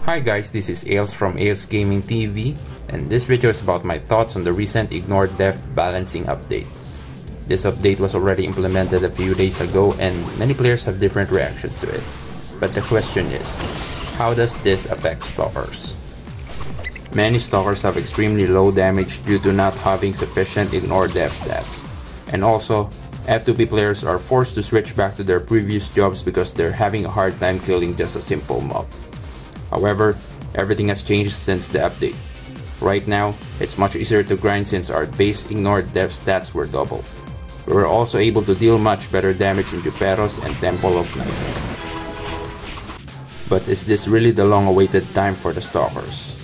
Hi guys, this is Ales from Ales Gaming TV, and this video is about my thoughts on the recent ignore def balancing update. This update was already implemented a few days ago and many players have different reactions to it. But the question is, how does this affect Stalkers? Many Stalkers have extremely low damage due to not having sufficient ignore def stats. And also, F2P players are forced to switch back to their previous jobs because they're having a hard time killing just a simple mob. However, everything has changed since the update. Right now, it's much easier to grind since our base ignore def stats were doubled. We were also able to deal much better damage in Juperos and Temple of Night. But is this really the long-awaited time for the Stalkers?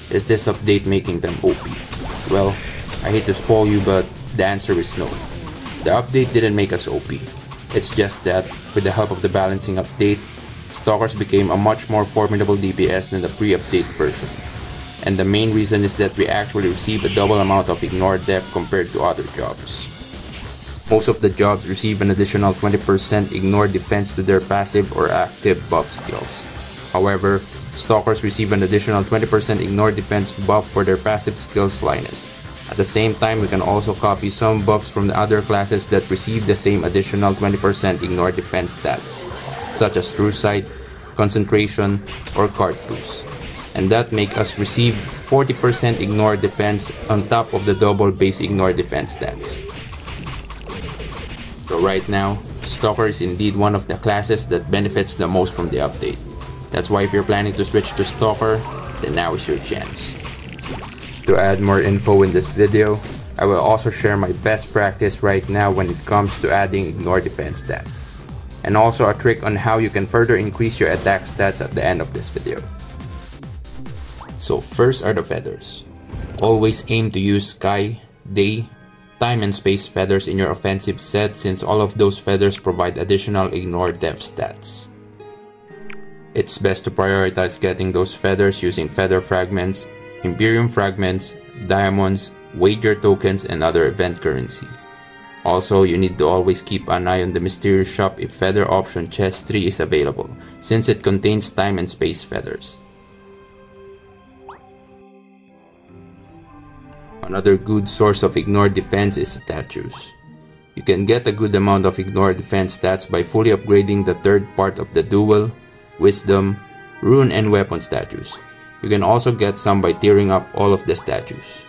Is this update making them OP? Well, I hate to spoil you, but the answer is no. The update didn't make us OP. It's just that, with the help of the balancing update, Stalkers became a much more formidable DPS than the pre-update version. And the main reason is that we actually receive a double amount of ignore def compared to other jobs. Most of the jobs receive an additional 20% ignore defense to their passive or active buff skills. However, Stalkers receive an additional 20% ignore defense buff for their passive skills Linus. At the same time, we can also copy some buffs from the other classes that receive the same additional 20% ignore defense stats, such as True Sight, Concentration, or Card Boost. And that make us receive 40% ignore defense on top of the double base ignore defense stats. So right now, Stalker is indeed one of the classes that benefits the most from the update. That's why if you're planning to switch to Stalker, then now is your chance. To add more info in this video, I will also share my best practice right now when it comes to adding ignore defense stats, and also a trick on how you can further increase your attack stats at the end of this video. So first are the feathers. Always aim to use sky, day, time and space feathers in your offensive set since all of those feathers provide additional ignore def stats. It's best to prioritize getting those feathers using feather fragments, Imperium fragments, diamonds, wager tokens, and other event currency. Also, you need to always keep an eye on the mysterious shop if feather option chest 3 is available, since it contains time and space feathers. Another good source of ignore defense is statues. You can get a good amount of ignore defense stats by fully upgrading the third part of the duel, wisdom, rune, and weapon statues. You can also get some by tearing up all of the statues.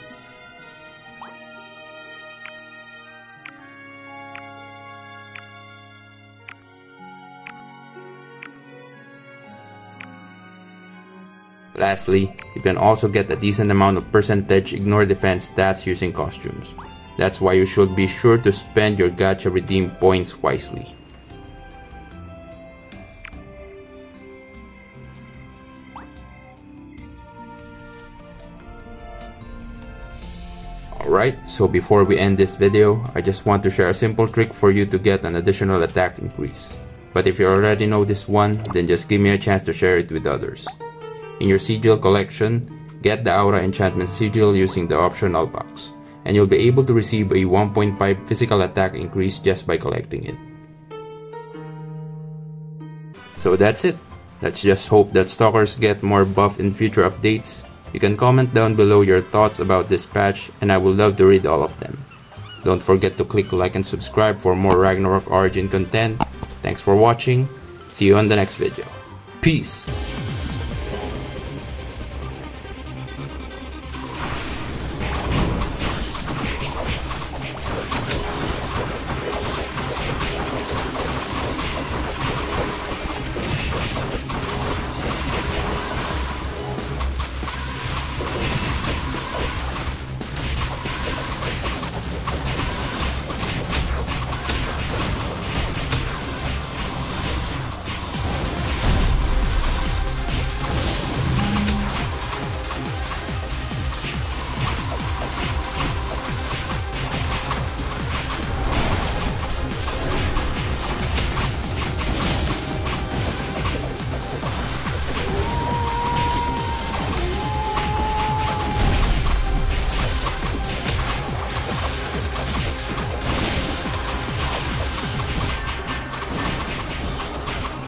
Lastly, you can also get a decent amount of percentage ignore defense stats using costumes. That's why you should be sure to spend your gacha redeem points wisely. Alright, so before we end this video, I just want to share a simple trick for you to get an additional attack increase. But if you already know this one, then just give me a chance to share it with others. In your sigil collection, get the aura enchantment sigil using the optional box, and you'll be able to receive a 1.5 physical attack increase just by collecting it. So that's it. Let's just hope that Stalkers get more buff in future updates. You can comment down below your thoughts about this patch and I would love to read all of them. Don't forget to click like and subscribe for more Ragnarok Origin content. Thanks for watching. See you on the next video. Peace!